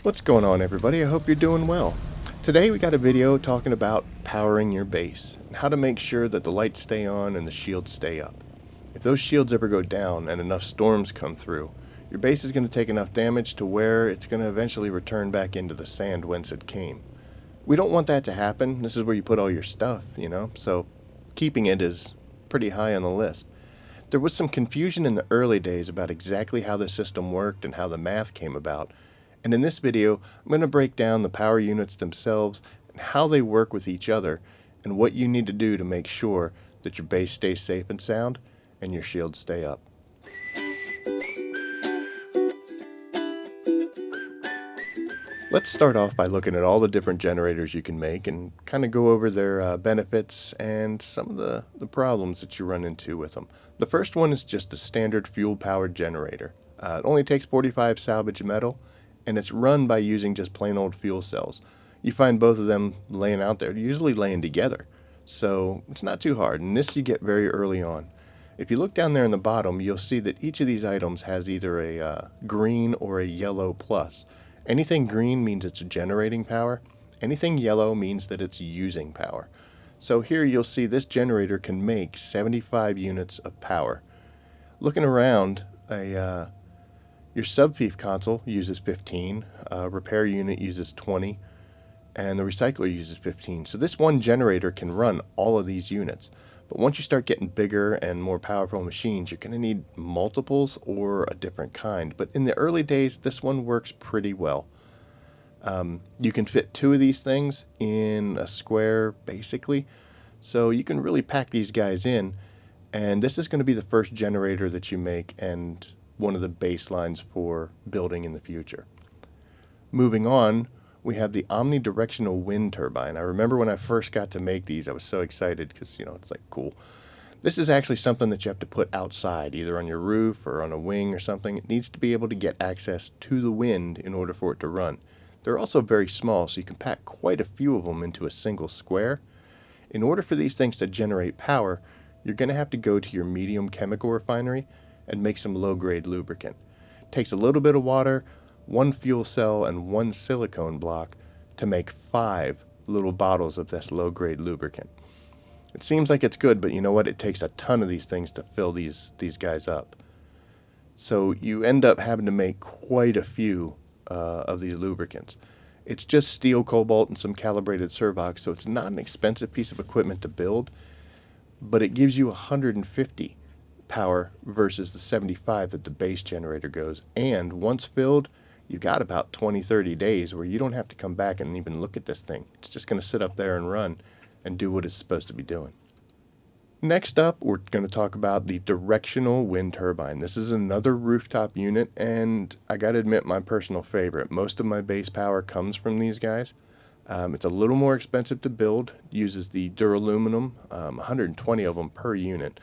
What's going on, everybody? I hope you're doing well. Today we got a video talking about powering your base and how to make sure that the lights stay on and the shields stay up. If those shields ever go down and enough storms come through, your base is going to take enough damage to where it's going to eventually return back into the sand whence it came. We don't want that to happen. This is where you put all your stuff, so keeping it is pretty high on the list. There was some confusion in the early days about exactly how the system worked and how the math came about. And in this video, I'm going to break down the power units themselves and how they work with each other and what you need to do to make sure that your base stays safe and sound and your shields stay up. Let's start off by looking at all the different generators you can make and kind of go over their benefits and some of the problems that you run into with them. The first one is just a standard fuel-powered generator. It only takes 45 salvage metal, and it's run by using just plain old fuel cells. You find both of them laying out there, usually laying together, so it's not too hard, and this you get very early on. If you look down there in the bottom, you'll see that each of these items has either a green or a yellow plus. Anything green means it's generating power. Anything yellow means that it's using power. So here you'll see this generator can make 75 units of power. Looking around, your subfief console uses 15, repair unit uses 20, and the recycler uses 15. So this one generator can run all of these units. But once you start getting bigger and more powerful machines, you're going to need multiples or a different kind. But in the early days, this one works pretty well. You can fit two of these things in a square, basically. So you can really pack these guys in. And this is going to be the first generator that you make and one of the baselines for building in the future. Moving on, we have the Omnidirectional wind turbine. I remember when I first got to make these, I was so excited because, it's like cool. This is actually something that you have to put outside, either on your roof or on a wing or something. It needs to be able to get access to the wind in order for it to run. They're also very small, so you can pack quite a few of them into a single square. In order for these things to generate power, you're going to have to go to your medium chemical refinery and make some low-grade lubricant. It takes a little bit of water, one fuel cell, and one silicone block to make 5 little bottles of this low-grade lubricant. It seems like it's good, but you know what? It takes a ton of these things to fill these guys up. So you end up having to make quite a few of these lubricants. It's just steel, cobalt, and some calibrated servox, so it's not an expensive piece of equipment to build, but it gives you 150 power versus the 75 that the base generator goes. And once filled, you've got about 20-30 days where you don't have to come back and even look at this thing. It's just going to sit up there and run and do what it's supposed to be doing. Next up, we're going to talk about the Directional wind turbine. This is another rooftop unit, and I got to admit, my personal favorite. Most of my base power comes from these guys. It's a little more expensive to build, uses the duraluminum, 120 of them per unit.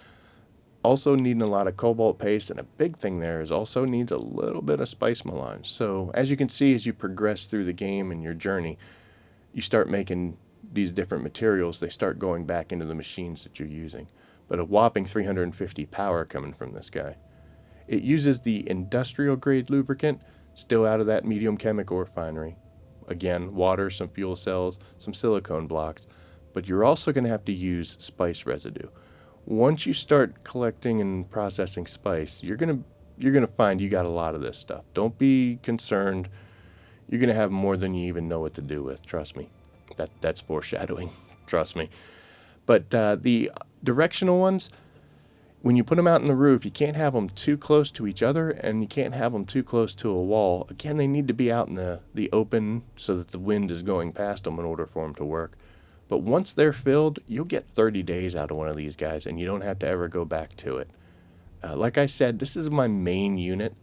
Also needing a lot of cobalt paste, and a big thing there is also needs a little bit of spice melange. So as you can see, as you progress through the game and your journey, you start making these different materials. They start going back into the machines that you're using. But a whopping 350 power coming from this guy. It uses the industrial grade lubricant, still out of that medium chemical refinery. Again, water, some fuel cells, some silicone blocks, but you're also going to have to use spice residue. Once you start collecting and processing spice, you're going to find you got a lot of this stuff. Don't be concerned. You're going to have more than you even know what to do with, trust me. That's foreshadowing, trust me. But the directional ones, when you put them out on the roof, you can't have them too close to each other, and you can't have them too close to a wall. Again, they need to be out in the open so that the wind is going past them in order for them to work. But once they're filled, you'll get 30 days out of one of these guys, and you don't have to ever go back to it. Like I said, this is my main unit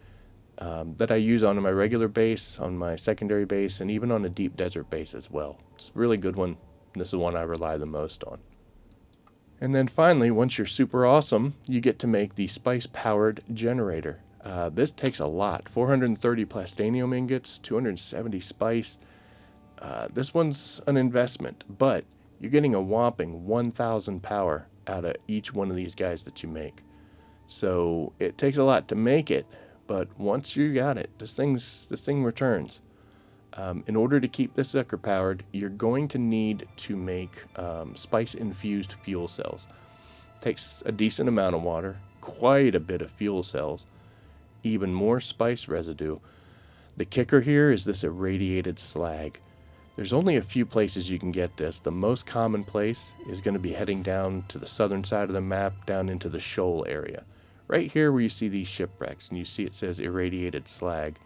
that I use on my regular base, on my secondary base, and even on a deep desert base as well. It's a really good one. This is the one I rely the most on. And then finally, once you're super awesome, you get to make the spice-powered generator. This takes a lot. 430 plastanium ingots, 270 spice. This one's an investment, but you're getting a whopping 1,000 power out of each one of these guys that you make. So it takes a lot to make it, but once you got it, this thing returns. In order to keep this sucker powered, you're going to need to make spice-infused fuel cells. Takes a decent amount of water, quite a bit of fuel cells, even more spice residue. The kicker here is this irradiated slag. There's only a few places you can get this. The most common place is going to be heading down to the southern side of the map, down into the shoal area. Right here where you see these shipwrecks, and you see it says irradiated slag.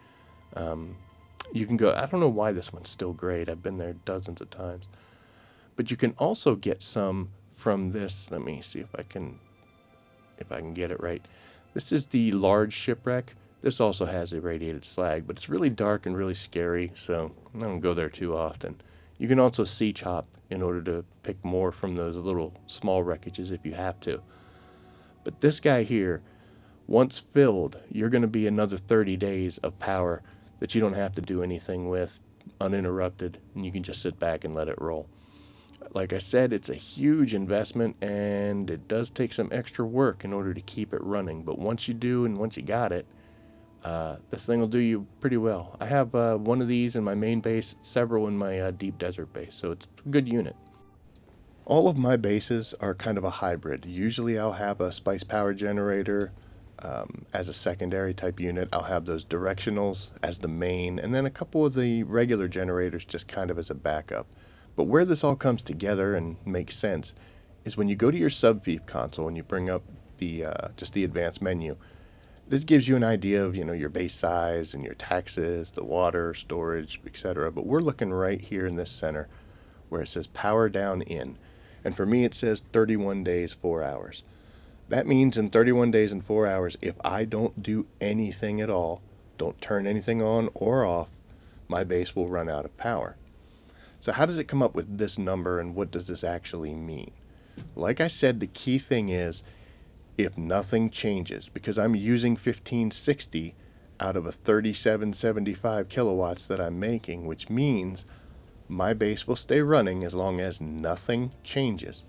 You can go, I don't know why this one's still great. I've been there dozens of times. But you can also get some from this. Let me see if I can get it right. This is the large shipwreck. This also has irradiated slag, but it's really dark and really scary, so I don't go there too often. You can also sea chop in order to pick more from those little small wreckages if you have to. But this guy here, once filled, you're going to be another 30 days of power that you don't have to do anything with, uninterrupted, and you can just sit back and let it roll. Like I said, it's a huge investment, and it does take some extra work in order to keep it running. But once you do, and once you got it, this thing will do you pretty well. I have one of these in my main base, several in my deep desert base, so it's a good unit. All of my bases are kind of a hybrid. Usually I'll have a spice power generator as a secondary type unit. I'll have those directionals as the main, and then a couple of the regular generators just kind of as a backup. But where this all comes together and makes sense is when you go to your subfief console and you bring up the just the advanced menu. This gives you an idea of, your base size and your taxes, the water, storage, etc. But we're looking right here in this center where it says power down in. And for me it says 31 days, 4 hours. That means in 31 days and 4 hours, if I don't do anything at all, don't turn anything on or off, my base will run out of power. So how does it come up with this number, and what does this actually mean? Like I said, the key thing is if nothing changes, because I'm using 1560 out of a 3775 kilowatts that I'm making, which means my base will stay running as long as nothing changes.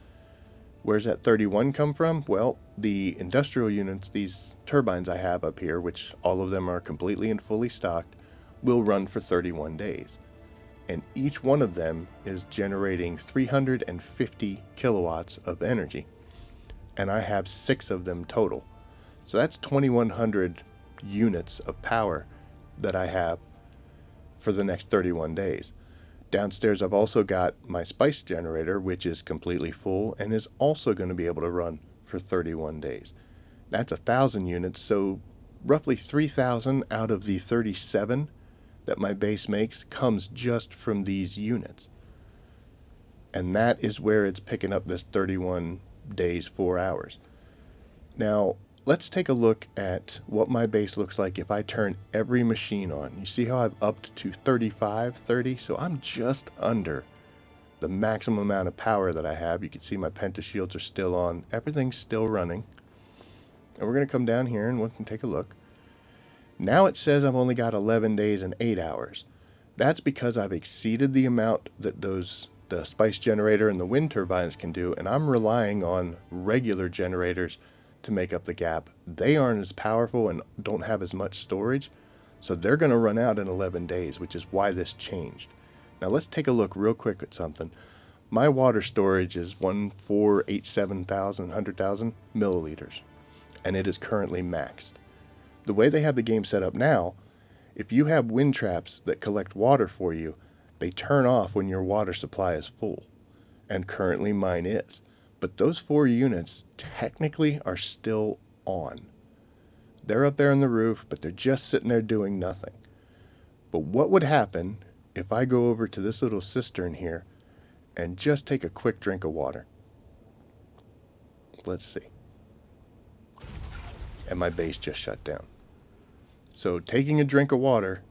Where's that 31 come from? Well, the industrial units, these turbines I have up here, which all of them are completely and fully stocked, will run for 31 days. And each one of them is generating 350 kilowatts of energy. And I have 6 of them total. So that's 2100 units of power that I have for the next 31 days. Downstairs I've also got my spice generator, which is completely full and is also going to be able to run for 31 days. That's 1,000 units, so roughly 3,000 out of the 37 that my base makes comes just from these units. And that is where it's picking up this 31 days, 4 hours. Now, let's take a look at what my base looks like if I turn every machine on. You see how I've upped to 35, 30? So I'm just under the maximum amount of power that I have. You can see my pentashields are still on. Everything's still running. And we're going to come down here and we can take a look. Now it says I've only got 11 days and 8 hours. That's because I've exceeded the amount that the spice generator and the wind turbines can do, and I'm relying on regular generators to make up the gap. They aren't as powerful and don't have as much storage, so they're going to run out in 11 days, which is why this changed. Now let's take a look real quick at something. My water storage is 1,487,100,000 milliliters, and it is currently maxed. The way they have the game set up now, if you have wind traps that collect water for you, they turn off when your water supply is full, and currently mine is. But those 4 units technically are still on. They're up there on the roof, but they're just sitting there doing nothing. But what would happen if I go over to this little cistern here and just take a quick drink of water? Let's see. And my base just shut down. So taking a drink of water,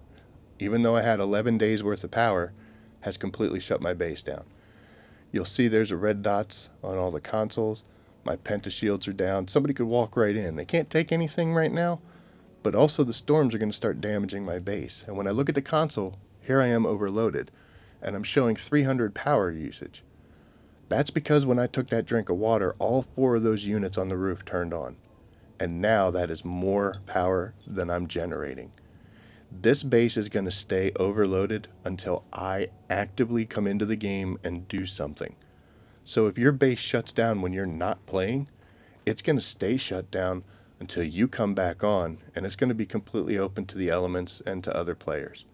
even though I had 11 days worth of power, has completely shut my base down. You'll see there's a red dots on all the consoles. My pentashields are down. Somebody could walk right in. They can't take anything right now, but also the storms are going to start damaging my base. And when I look at the console, here I am overloaded, and I'm showing 300 power usage. That's because when I took that drink of water, all 4 of those units on the roof turned on. And now that is more power than I'm generating. This base is going to stay overloaded until I actively come into the game and do something. So if your base shuts down when you're not playing, it's going to stay shut down until you come back on, and it's going to be completely open to the elements and to other players.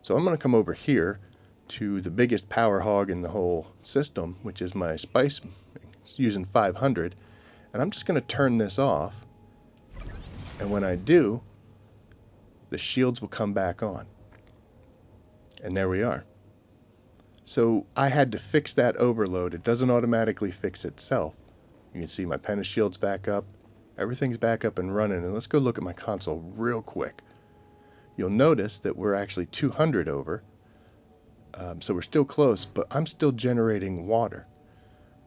So I'm going to come over here to the biggest power hog in the whole system, which is my spice using 500, and I'm just going to turn this off, and when I do, the shields will come back on. And there we are. So I had to fix that overload. It doesn't automatically fix itself. You can see my pentashield's back up. Everything's back up and running. And let's go look at my console real quick. You'll notice that we're actually 200 over. So we're still close, but I'm still generating water.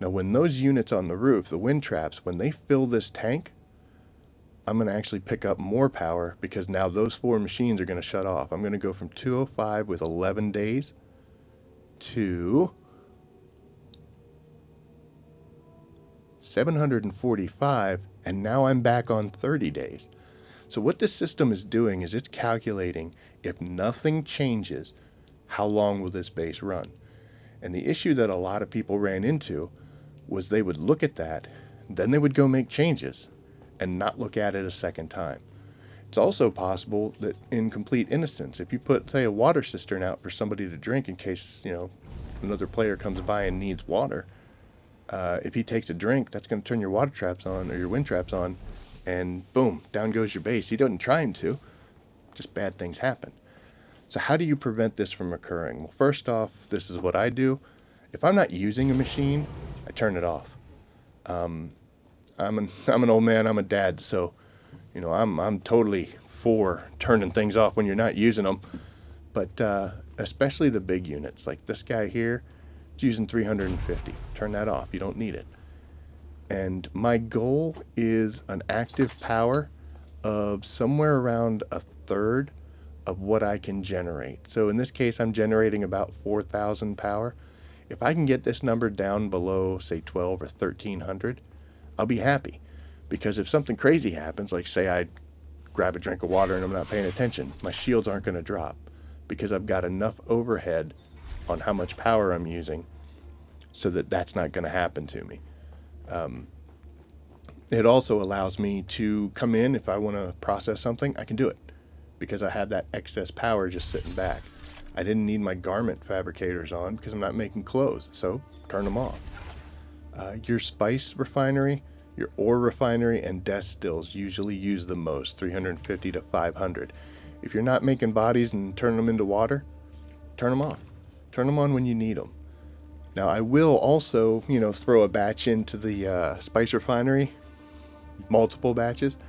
Now when those units on the roof, the wind traps, when they fill this tank, I'm going to actually pick up more power because now those 4 machines are going to shut off. I'm going to go from 205 with 11 days to 745, and now I'm back on 30 days. So what this system is doing is it's calculating if nothing changes, how long will this base run? And the issue that a lot of people ran into was they would look at that, then they would go make changes and not look at it a second time. It's also possible that in complete innocence, if you put, say, a water cistern out for somebody to drink in case, another player comes by and needs water, if he takes a drink, that's going to turn your water traps on or your wind traps on, and boom, down goes your base. He doesn't try him to, just bad things happen. So how do you prevent this from occurring? Well, first off, this is what I do. If I'm not using a machine, I turn it off. I'm an old man, I'm a dad, so I'm totally for turning things off when you're not using them. But especially the big units, like this guy here, it's using 350. Turn that off, you don't need it. And my goal is an active power of somewhere around a third of what I can generate. So in this case, I'm generating about 4,000 power. If I can get this number down below, say, 12 or 1,300, I'll be happy. Because if something crazy happens, like say I grab a drink of water and I'm not paying attention, my shields aren't going to drop because I've got enough overhead on how much power I'm using so that that's not going to happen to me. It also allows me to come in, if I want to process something, I can do it because I have that excess power just sitting back. I didn't need my garment fabricators on because I'm not making clothes, so turn them off. Your spice refinery, your ore refinery, and death stills usually use the most, 350 to 500. If you're not making bodies and turning them into water, turn them off. Turn them on when you need them. Now I will also, throw a batch into the spice refinery, multiple batches,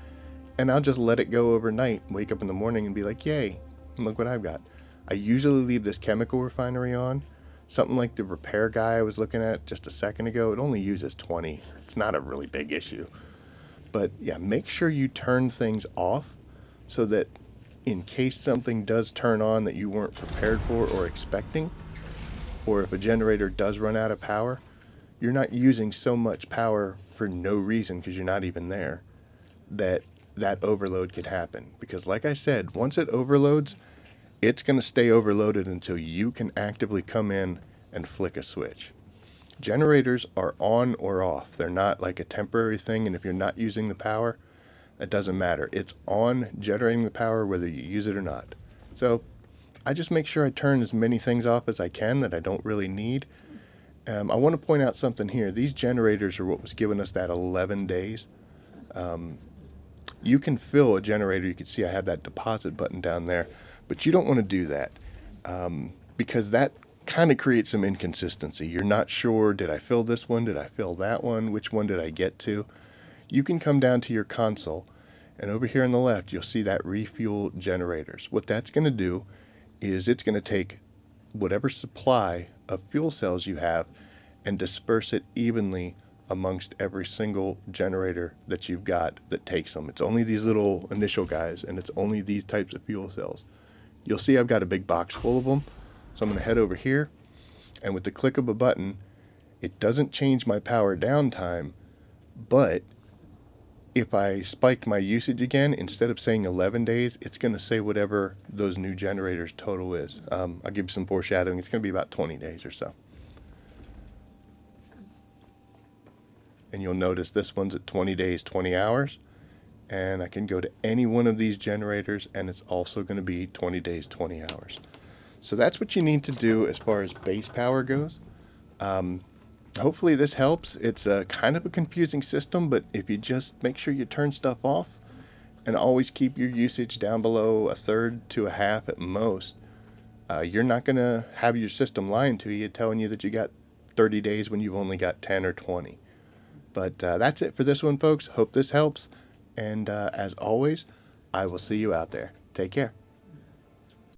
and I'll just let it go overnight, wake up in the morning and be like, yay, look what I've got. I usually leave this chemical refinery on. Something like the repair guy I was looking at just a second ago, it only uses 20. It's not a really big issue. But yeah, make sure you turn things off so that in case something does turn on that you weren't prepared for or expecting, or if a generator does run out of power, you're not using so much power for no reason because you're not even there, that overload could happen. Because like I said, once it overloads, it's going to stay overloaded until you can actively come in and flick a switch. Generators are on or off. They're not like a temporary thing, and if you're not using the power, it doesn't matter. It's on, generating the power whether you use it or not. So I just make sure I turn as many things off as I can that I don't really need. I want to point out something here. These generators are what was giving us that 11 days. You can fill a generator. You can see I have that deposit button down there, but you don't want to do that because that kind of creates some inconsistency. You're not sure, did I fill this one? Did I fill that one? Which one did I get to? You can come down to your console, and over here on the left, you'll see that refuel generators. What that's going to do is it's going to take whatever supply of fuel cells you have and disperse it evenly amongst every single generator that you've got that takes them. It's only these little initial guys, and it's only these types of fuel cells. You'll see I've got a big box full of them, so I'm going to head over here, and with the click of a button, it doesn't change my power downtime, but if I spiked my usage again, instead of saying 11 days, it's going to say whatever those new generators total is. I'll give you some foreshadowing. It's going to be about 20 days or so. And you'll notice this one's at 20 days, 20 hours. And I can go to any one of these generators, and it's also going to be 20 days, 20 hours. So that's what you need to do as far as base power goes. Hopefully this helps. It's a kind of a confusing system, but if you just make sure you turn stuff off and always keep your usage down below a third to a half at most, you're not going to have your system lying to you, telling you that you got 30 days when you've only got 10 or 20. But that's it for this one, folks. Hope this helps. And as always, I will see you out there. Take care.